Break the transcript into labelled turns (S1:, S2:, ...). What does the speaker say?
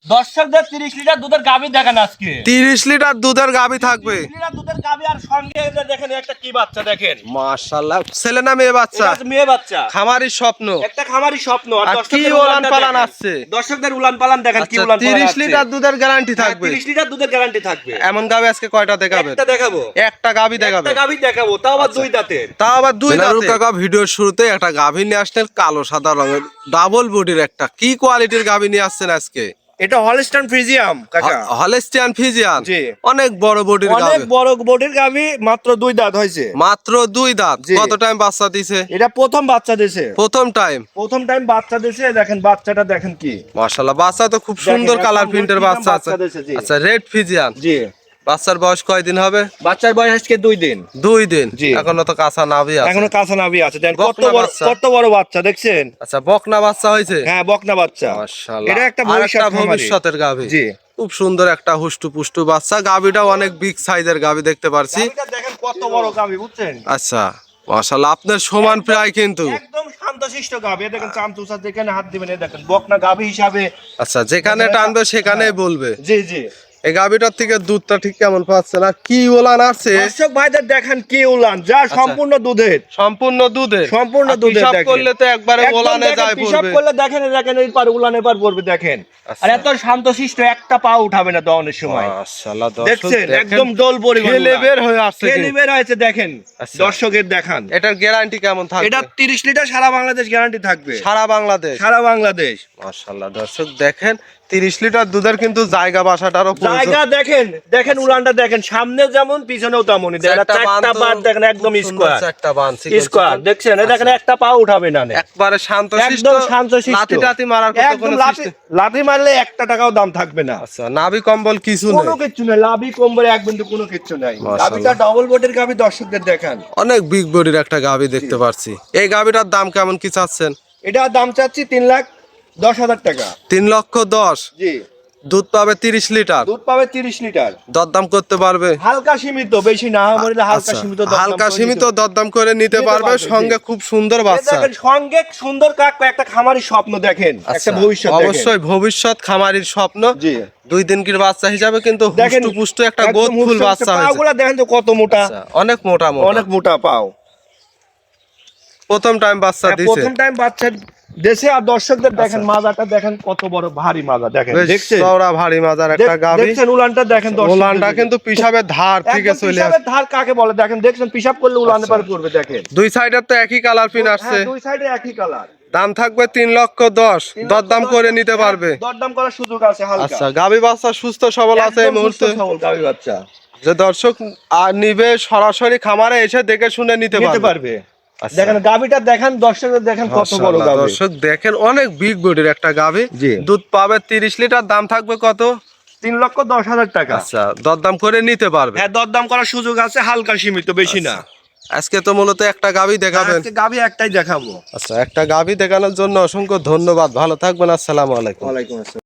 S1: দর্শকদের 30 লিটার দুধের গাভী দেখান আজকে।
S2: 30 লিটার দুধের গাভী থাকবে।
S1: 30 লিটার দুধের গাভী আর সঙ্গে এই যে দেখেন একটা কি বাচ্চা দেখেন।
S2: মাশাআল্লাহ, ছেলে না মেয়ে বাচ্চা?
S1: এটা মেয়ে বাচ্চা।
S2: খামারির স্বপ্ন।
S1: একটা খামারি স্বপ্ন। আর
S2: কি উলান পালান আছে?
S1: দর্শকদের উলান পালান দেখেন কি উলান পালান।
S2: 30 লিটার দুধের গ্যারান্টি থাকবে।
S1: 30 লিটার দুধের গ্যারান্টি থাকবে।
S2: এমন গাভী আজকে কয়টা দেখাবেন?
S1: একটা দেখাবো।
S2: একটা গাভী দেখাবেন।
S1: একটা গাভী দেখাবো, তাও আবার দুই দাঁতের।
S2: তাও আবার দুই দাঁতের। কাকা ভিডিওর শুরুতে একটা গাভী নিয়ে আসলেন, কালো সাদা রঙের ডাবল বডির একটা। কি কোয়ালিটির গাভী নিয়ে আসছেন আজকে?
S1: এটা হলস্টাইন ফ্রিজিয়াম কাকা।
S2: Holstein Friesian.
S1: জি।
S2: অনেক বড় বডির গাভী।
S1: অনেক বড় বডির গাভী, মাত্র দুই দাঁত হইছে।
S2: মাত্র দুই দাঁত। কত টাইম বাচ্চা দিছে?
S1: এটা প্রথম বাচ্চা দিছে।
S2: প্রথম টাইম
S1: বাচ্চা দিছে। দেখেন বাচ্চাটা দেখেন কি
S2: মাশাআল্লাহ, বাচ্চা তো খুব সুন্দর কালার প্রিন্টের বাচ্চা আছে। আচ্ছা, রেড ফ্রিজিয়ান।
S1: জি।
S2: বাচ্চার বয়স কয়দিন হবে?
S1: বাচ্চার বয়স আজকে 2 দিন।
S2: 2 দিন।
S1: জি।
S2: এখনো তো কাঁচা নাভি আছে।
S1: এখনো কাঁচা নাভি আছে। দেখেন কত বড় বাচ্চা দেখছেন?
S2: আচ্ছা, বকনা বাচ্চা হইছে?
S1: হ্যাঁ, বকনা বাচ্চা।
S2: মাশাআল্লাহ,
S1: এটা একটা
S2: ভবিষ্যতের গাভী।
S1: জি।
S2: খুব সুন্দর একটা হুষ্টু পুষ্টু বাচ্চা। গাভীটাও অনেক বিগ সাইজের গাভী দেখতে পারছি।
S1: গাভীটা দেখেন কত বড় গাভী, বুঝছেন?
S2: আচ্ছা, মাশাআল্লাহ, আপনার সমান প্রায় কিন্তু।
S1: একদম শান্তশিষ্ট গাভী। দেখেন চামচুসা যেখানে হাত দিবেন, এই দেখেন বকনা গাভী হিসাবে।
S2: আচ্ছা, যেখানে টানবে সেখানেই বলবে।
S1: জি জি।
S2: এই গাভীটার থেকে দুধটা ঠিক কেমন পাচ্ছেন? আর কি ওলান আছে?
S1: দর্শক ভাইদের দেখেন কি উলান, যা সম্পূর্ণ দুধের।
S2: সম্পূর্ণ দুধে।
S1: সম্পূর্ণ দুধের।
S2: হিসাব
S1: দেখেন
S2: করলে তো একবারে ওলানে যায়
S1: হিসাব
S2: পড়বে।
S1: করলে দেখেন এই পার উলানের পার পড়বে দেখেন। আর এত শান্তশিষ্ট, একটা পা উঠাবে না দহনের সময়।
S2: মাশাআল্লাহ,
S1: দেখছেন একদম দোল পরিমাণ
S2: খেলে বের হয়ে আসছে।
S1: খেলে বের হয়েছে দেখেন। দর্শকের দেখান
S2: এটার গ্যারান্টি কেমন থাকবে?
S1: এটা 30 লিটার সারা বাংলাদেশ গ্যারান্টি থাকবে।
S2: সারা বাংলাদেশ।
S1: সারা বাংলাদেশ।
S2: মাশাআল্লাহ, দর্শক দেখেন 30 লিটার দুধের কিন্তু জায়গা বাসাটারও
S1: জায়গা দেখেন। দেখেন উলানটা দেখেন, সামনে যেমন পিছনেও তেমনই। দেখেন চারটা বাদ দেখেন একদম স্কয়ার।
S2: চারটা বান
S1: স্কয়ার দেখছেন, এই দেখেন একটা পা উঠাবে না।
S2: একবারে শান্তশিষ্ট।
S1: একদম শান্তশিষ্ট।
S2: লাঠি টাতি মারার কোনো সিস্টেম।
S1: লাঠি মারলে 1 টাকাও দাম থাকবে না।
S2: আচ্ছা, নাভি কম্বল কিছু নেই?
S1: কোনো কিছু নাই, লাভি কম্বল এক বিন্দু কোনো কিছু নাই। গাবিটা ডাবল বডির গাবি, দর্শকদের দেখান।
S2: অনেক বিগ বডির একটা গাবি দেখতে পাচ্ছি। এই গাবিটার দাম কেমন কি চাচ্ছেন?
S1: এটা দাম চাচ্ছি 3,10,000 টাকা।
S2: 3,10,000।
S1: জি।
S2: দুধ পাবে 30 লিটার।
S1: দুধ পাবে 30 লিটার।
S2: দরদাম করতে পারবে?
S1: হালকা সীমিত, বেশি না মরিলে হালকা সীমিত দরদাম।
S2: হালকা সীমিত দরদাম করে নিতে পারবে। সঙ্গে খুব সুন্দর বাচ্চা।
S1: দেখেন সঙ্গে সুন্দর কাক, একটা খামারির স্বপ্ন দেখেন। একটা ভবিষ্যৎ দেখেন।
S2: অবশ্যই ভবিষ্যৎ খামারির স্বপ্ন।
S1: জি।
S2: 2 দিনকির বাচ্চা হিসাবে কিন্তু হুষ্টু পুষ্টু একটা গোদফুল বাচ্চা হয়েছে।
S1: পাগুলা দেখেন তো কত মোটা।
S2: অনেক মোটা মোটা।
S1: অনেক মোটা পাও।
S2: প্রথম টাইম বাচ্চা দিছে।
S1: প্রথম টাইম বাচ্চা দেশে। আর দর্শকদের দেখেন মাজাটা দেখেন কত বড় ভারী মাজা দেখেন। দেখছেন
S2: চওড়া ভারী মাজার একটা গাভী।
S1: দেখছেন উলানটা দেখেন দর্শক।
S2: উলানটা কিন্তু পিশাবের ধার থেকে চলে আসে।
S1: পিশাবের ধার কাকে বলে দেখেন। দেখছেন পিশাব করলে উলানে পার করবে দেখেন।
S2: দুই সাইডের তো একই কালার পিন আসছে।
S1: দুই সাইডে একই কালার।
S2: দাম থাকবে 3,10,000। দরদাম করে নিতে পারবে।
S1: দরদাম করার সুযোগ আছে হালকা।
S2: আচ্ছা, গাভী বাচ্চা সুস্থ সবল আছে এই মুহূর্তে?
S1: সবল গাভী বাচ্চা।
S2: যে দর্শক নিবে সরাসরি খামারে এসে দেখে শুনে নিতে পারবে।
S1: দেখেন গাভীটা দেখেন, দর্শকদের দেখেন কত বড় গাভী।
S2: দর্শক দেখেন অনেক বিগ বডির একটা গাভী। দুধ পাবে 30 লিটার। দাম থাকবে কত?
S1: 3,10,000 টাকা।
S2: আচ্ছা, দরদাম করে নিতে পারবে।
S1: হ্যাঁ, দরদাম করার সুযোগ আছে, হালকা সীমিত, বেশি না।
S2: আজকে তো মূলত একটা গাভী দেখাবেন?
S1: আজকে গাভী একটাই দেখাবো।
S2: আচ্ছা, একটা গাভী দেখানোর জন্য অসংখ্য ধন্যবাদ। ভালো থাকবেন। আসসালামু আলাইকুম।
S1: ওয়ালাইকুম আসসালাম।